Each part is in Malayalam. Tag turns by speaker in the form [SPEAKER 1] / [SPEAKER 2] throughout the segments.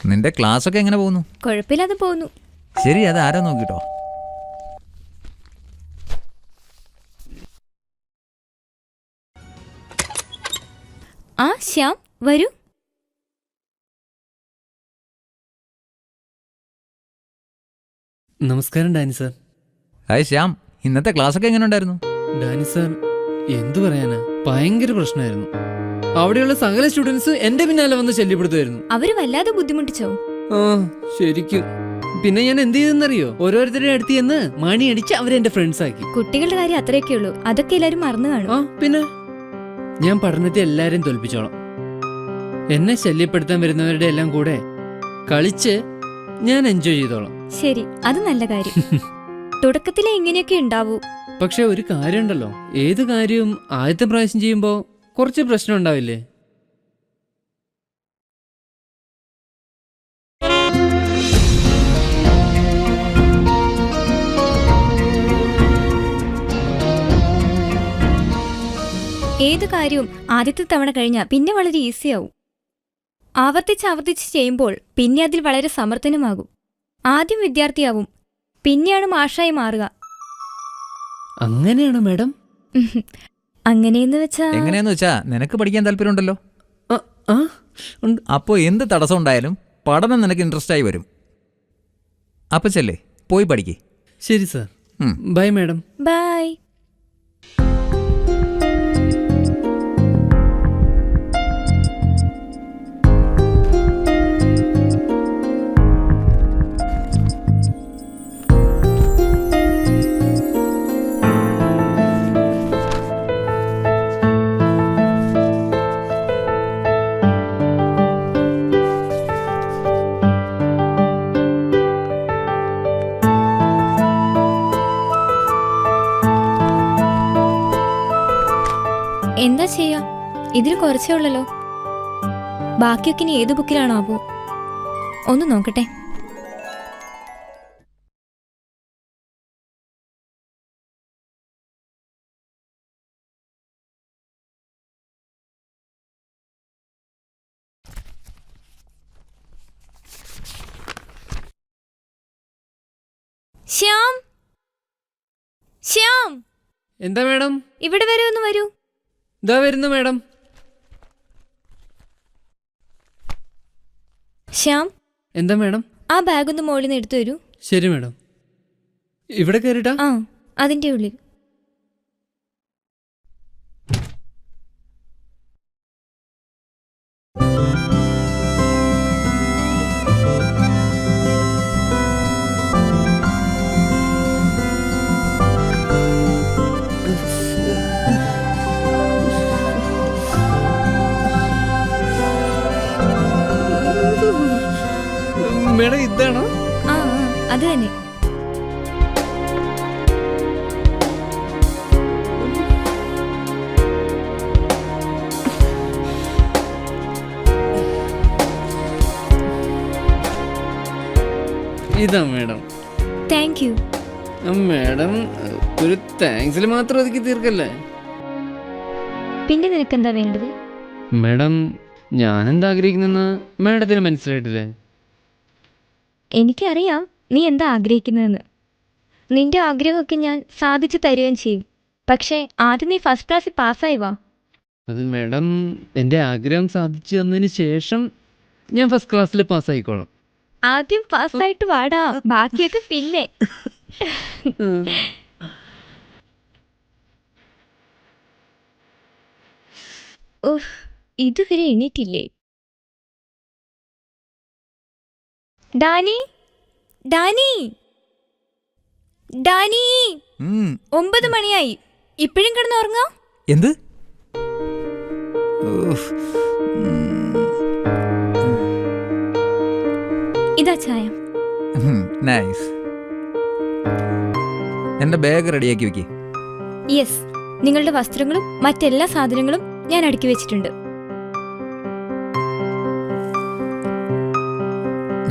[SPEAKER 1] നിന്റെ ക്ലാസ് ഒക്കെ എങ്ങനെ പോകുന്നു?
[SPEAKER 2] കുഴപ്പമില്ലാതെ പോകുന്നു.
[SPEAKER 1] ശരി, അത് ആരോ നോക്കിട്ടോ.
[SPEAKER 2] ആ ശ്യാം വരൂ.
[SPEAKER 3] നമസ്കാരം ഡാനി സാർ.
[SPEAKER 1] ഹായ് ശ്യാം, ഇന്നത്തെ ക്ലാസ് ഒക്കെ എങ്ങനെ ഉണ്ടായിരുന്നു?
[SPEAKER 3] ഡാനി സാർ, എന്തു പറയാനാ, ഭയങ്കര പ്രശ്നമായിരുന്നു. അവിടെയുള്ള സകല സ്റ്റുഡൻസ് എന്റെ പിന്നാലെ വന്ന് ശല്യപ്പെടുത്തുമായിരുന്നു.
[SPEAKER 2] അവര് വല്ലാതെ ബുദ്ധിമുട്ടിച്ചോ?
[SPEAKER 3] ആ ശരിക്കും. പിന്നെ ഞാൻ എന്ത് ചെയ്തെന്നറിയോ, ഓരോരുത്തരുടെ അടുത്ത് ചെന്ന് മണി അടിച്ച് അവരെ എന്റെ ഫ്രണ്ട്സ് ആക്കി.
[SPEAKER 2] കുട്ടികളുടെ കാര്യം അത്രയൊക്കെ ഉള്ളൂ, അതൊക്കെ എല്ലാരും മറന്നു കാണും.
[SPEAKER 3] ആ പിന്നെ ഞാൻ പഠനത്തെ എല്ലാരെയും തോൽപ്പിച്ചോളാം. എന്നെ ശല്യപ്പെടുത്താൻ വരുന്നവരുടെ എല്ലാം കൂടെ കളിച്ച് ഞാൻ എൻജോയ് ചെയ്തോളാം.
[SPEAKER 2] ശരി, അത് നല്ല കാര്യം. തുടക്കത്തിലെ ഇങ്ങനെയൊക്കെ ഉണ്ടാവൂ.
[SPEAKER 3] പക്ഷെ ഒരു കാര്യമുണ്ടല്ലോ, ഏത് കാര്യവും ആദ്യത്തെ പ്രാവശ്യം ചെയ്യുമ്പോ കുറച്ച് പ്രശ്നം ഉണ്ടാവില്ലേ?
[SPEAKER 2] ഏത് കാര്യവും ആദ്യത്തെ തവണ കഴിഞ്ഞാൽ പിന്നെ വളരെ ഈസിയാവും. ആവർത്തിച്ച് ചെയ്യുമ്പോൾ പിന്നെ അതിൽ വളരെ സമർത്ഥനുമാകും. ആദ്യം വിദ്യാർത്ഥിയാവും, പിന്നെയാണ് മാഷായി മാറുക.
[SPEAKER 3] അങ്ങനെയാണോ മാഡം?
[SPEAKER 2] അങ്ങനെയെന്ന് വെച്ചാ
[SPEAKER 1] എങ്ങനെയാന്ന് വെച്ചാ നിനക്ക് പഠിക്കാൻ താല്പര്യമുണ്ടല്ലോ. അപ്പോ എന്ത് തടസ്സം ഉണ്ടായാലും പഠനം നിനക്ക് ഇൻട്രസ്റ്റ് ആയി വരും. അപ്പൊ ചെല്ലേ, പോയി പഠിക്കേ.
[SPEAKER 3] ശരി സാർ. By madam.
[SPEAKER 2] ബൈ. എന്താ ചെയ്യാ, ഇതിൽ കുറച്ചേ ഉള്ളല്ലോ. ബാക്കിയൊക്കെ ഇനി ഏത് ബുക്കിലാണാവോ? ഒന്ന് നോക്കട്ടെ. ശ്യാം, ശ്യാം,
[SPEAKER 3] എന്താ മാഡം?
[SPEAKER 2] ഇവിടെ വരെ ഒന്ന് വരൂ.
[SPEAKER 3] ഇതാ വരുന്നു മാഡം.
[SPEAKER 2] ശ്യാം,
[SPEAKER 3] എന്താ മാഡം?
[SPEAKER 2] ആ ബാഗ് ഒന്ന് മോളിൽ നിന്ന് എടുത്തു തരൂ.
[SPEAKER 3] ശരി മാഡം. ഇവിടെ കയറിട്ടാ?
[SPEAKER 2] ആ, അതിന്റെ ഉള്ളിൽ.
[SPEAKER 3] മേഡം ഇതാണോ?
[SPEAKER 2] ആ, അത് തന്നെ.
[SPEAKER 3] ഇതാ മേഡം.
[SPEAKER 2] Thank you.
[SPEAKER 3] മേഡം ഒരു താങ്ക്സിൽ മാത്രം ഒതുക്കി തീർക്കല്ലേ.
[SPEAKER 2] പിന്നെ നിനക്കെന്താ വേണ്ടത്?
[SPEAKER 3] മേഡം, ഞാനെന്താ ആഗ്രഹിക്കുന്നെന്ന് മേഡത്തിന് മനസ്സിലായിട്ടില്ലേ?
[SPEAKER 2] എനിക്കറിയാം നീ എന്താ ആഗ്രഹിക്കുന്നതെന്ന്. നിന്റെ ആഗ്രഹമൊക്കെ ഞാൻ സാധിച്ചു തരുകയും ചെയ്യും. പക്ഷേ ആദ്യം നീ ഫസ്റ്റ് ക്ലാസ്സിൽ പാസ്സായി വാ.
[SPEAKER 3] അത് മേഡം, എൻ്റെ ആഗ്രഹം സാധിച്ചു തന്നതിന് ശേഷം ഞാൻ ഫസ്റ്റ് ക്ലാസ്സിൽ പാസ്സായിക്കോളാം.
[SPEAKER 2] ആദ്യം പാസ്സായിട്ട് വാടാ, ബാക്കിയൊക്കെ പിന്നെ. ഓഹ്, ഇതുവരെ എണീറ്റില്ലേ? ഡാനി, ഡാനി, ഡാനി, 9 മണിയായി. ഇപ്പോഴും കിടന്നുറങ്ങാം?
[SPEAKER 1] എന്ത്?
[SPEAKER 2] ഇതാ ചായ.
[SPEAKER 1] നൈസ്. എന്റെ ബാഗ് റെഡിയാക്കി വെക്കേ.
[SPEAKER 2] യെസ്, നിങ്ങളുടെ വസ്ത്രങ്ങളും മറ്റെല്ലാ സാധനങ്ങളും ഞാൻ അടുക്കി വെച്ചിട്ടുണ്ട്.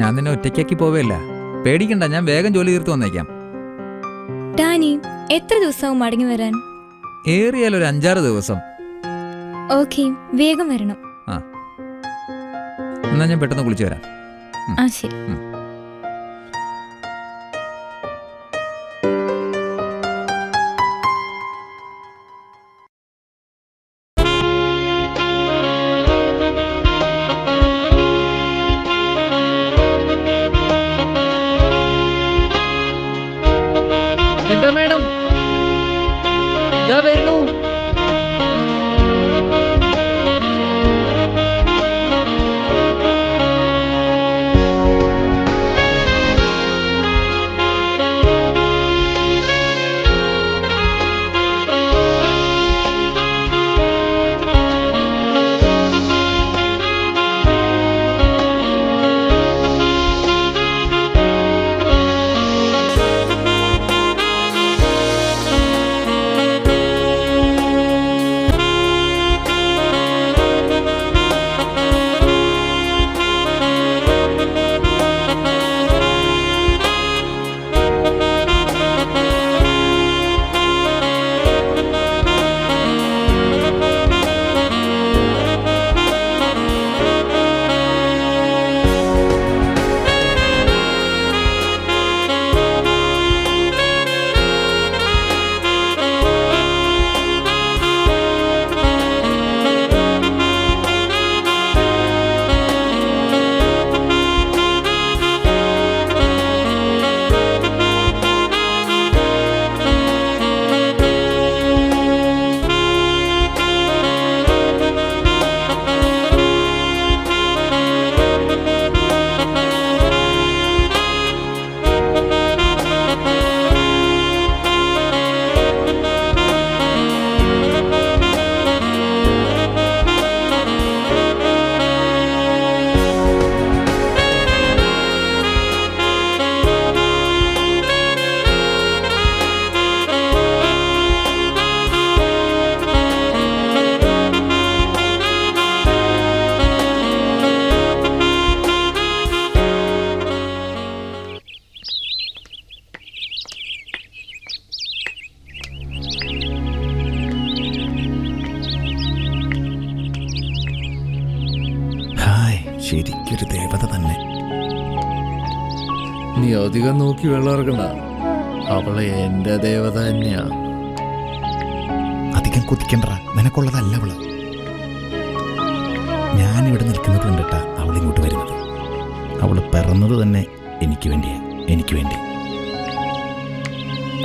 [SPEAKER 1] ഞാൻ നിന്നെ ഒറ്റയ്ക്കാക്കി പോവേല്ല, പേടിക്കണ്ട, ഞാൻ വേഗം ജോലി തീർത്ത് വന്നേക്കാം.
[SPEAKER 2] ഡാനി, എത്ര ദിവസവും മടങ്ങി വരാൻ?
[SPEAKER 1] ഏറിയാൽ ഒരു 5-6 ദിവസം.
[SPEAKER 2] ഓക്കെ, വേഗം വരണം.
[SPEAKER 1] എന്നാ ഞാൻ പെട്ടെന്ന് കുളിച്ചു വരാം.
[SPEAKER 2] ആ ശരി.
[SPEAKER 3] എന്താ മാഡം ഇതാ വരുന്നു.
[SPEAKER 4] ശരിക്കൊരു ദേവത തന്നെ.
[SPEAKER 5] നീ അധികം നോക്കി വെള്ളം ഇറക്കണ്ട, അവളെ എന്റെ ദേവത തന്നെയാ.
[SPEAKER 4] അധികം കുതിക്കണ്ട, നിനക്കുള്ളതല്ല അവള്. ഞാനിവിടെ നിൽക്കുന്നത് കണ്ടിട്ടാ അവളിങ്ങോട്ട് വരുന്നത്. അവള് പിറന്നത് തന്നെ എനിക്ക് വേണ്ടിയാ, എനിക്ക് വേണ്ടി.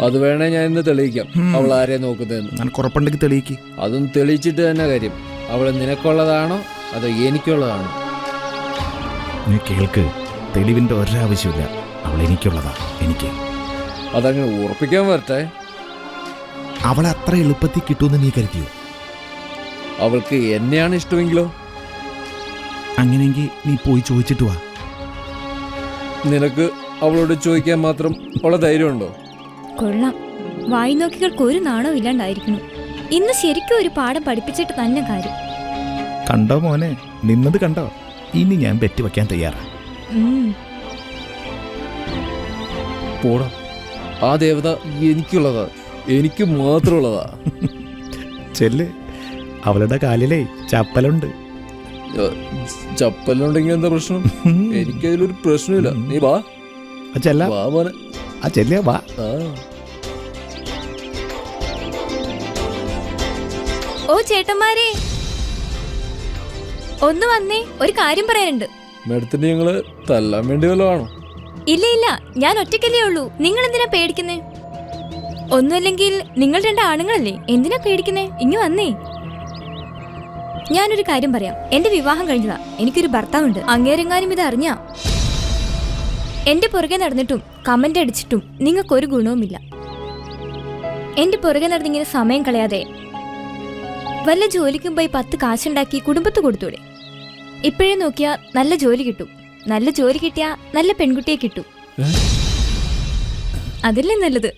[SPEAKER 5] അത് വേണേ ഞാൻ ഇന്ന് തെളിയിക്കാം അവൾ ആരെ നോക്കുന്നതെന്ന്.
[SPEAKER 4] നിനക്ക് ഉറപ്പുണ്ടെങ്കിൽ തെളിയിക്ക്.
[SPEAKER 5] അതും തെളിയിച്ചിട്ട് തന്നെ കാര്യം. അവള് നിനക്കുള്ളതാണോ അതോ എനിക്കുള്ളതാണോ?
[SPEAKER 4] നീ കേൾക്ക്, തെളിവിന്റെ ഒരാവശ്യമില്ല. അവൾ എനിക്കുള്ളതാ, എനിക്ക്.
[SPEAKER 5] അതങ്ങനെ ഉറപ്പിക്കാൻ വരട്ടെ.
[SPEAKER 4] അവളെ അത്ര എളുപ്പത്തിൽ കിട്ടുമെന്ന് നീ കരുതിയോ?
[SPEAKER 5] അവൾക്ക് എന്നെയാണ് ഇഷ്ടമെങ്കിലോ?
[SPEAKER 4] അങ്ങനെയെങ്കിൽ നീ പോയി ചോദിച്ചിട്ട് വാ.
[SPEAKER 5] നിനക്ക് അവളോട് ചോദിക്കാൻ മാത്രം ഉള്ള ധൈര്യമുണ്ടോ?
[SPEAKER 2] കൊള്ളാം, വായി നോക്കികൾക്ക് ഒരു നാണവും ഇല്ലാണ്ടായിരിക്കുന്നു. ഇന്ന് ശരിക്കും ഒരു പാഠം പഠിപ്പിച്ചിട്ട് തന്നെ കാര്യം.
[SPEAKER 4] കണ്ടോ മോനെ, നിന്നത് കണ്ടോ? ഇനി ഞാൻ ബെറ്റ് വെക്കാൻ തയ്യാറാ.
[SPEAKER 5] പോടാ, ആ ദേവത എനിക്കുള്ളതാ, എനിക്ക് മാത്രമുള്ളതാ.
[SPEAKER 4] ചെല്ല്, അവളുടെ കാലിലേ ചപ്പലുണ്ട്.
[SPEAKER 5] ചപ്പലുണ്ടെങ്കിൽ എന്താ പ്രശ്നം? എനിക്കതിലൊരു പ്രശ്നമില്ല. നീ വാ, വാ മോനെ.
[SPEAKER 4] വാ.
[SPEAKER 2] ഓ ചേട്ടന്മാരെ, ഒന്ന് വന്നേ, ഒരു കാര്യം പറയാനുണ്ട്.
[SPEAKER 5] മേഡത്തിന് ഞങ്ങള് തല്ലാൻ വേണ്ടി വല്ലതാണോ?
[SPEAKER 2] ഇല്ല ഇല്ല, ഞാൻ ഒറ്റയ്ക്കല്ലേ ഉള്ളൂ. നിങ്ങൾ എന്തിനാ പേടിക്കുന്നേ? ഒന്നുമല്ലെങ്കിൽ നിങ്ങൾ രണ്ട് ആണുങ്ങളല്ലേ, എന്തിനാ പേടിക്കുന്നേ? ഇങ്ങ് വന്നേ. ഞാനൊരു കാര്യം പറയാം. എന്റെ വിവാഹം കഴിഞ്ഞതാ, എനിക്കൊരു ഭർത്താവുണ്ട്. അങ്ങേരെങ്ങാനും ഇത് അറിഞ്ഞാ എന്റെ പുറകെ നടന്നിട്ടും കമന്റ് അടിച്ചിട്ടും നിങ്ങൾക്കൊരു ഗുണവുമില്ല. എന്റെ പുറകെ നടന്നിങ്ങനെ സമയം കളയാതെ വല്ല ജോലിക്കും പോയി 10 കാശുണ്ടാക്കി കുടുംബത്ത് കൊടുത്തൂടെ? ഇപ്പോഴേ നോക്കിയാ നല്ല ജോലി കിട്ടും. നല്ല ജോലി കിട്ടിയാ നല്ല പെൺകുട്ടിയെ കിട്ടും. അതല്ലേ നല്ലത്.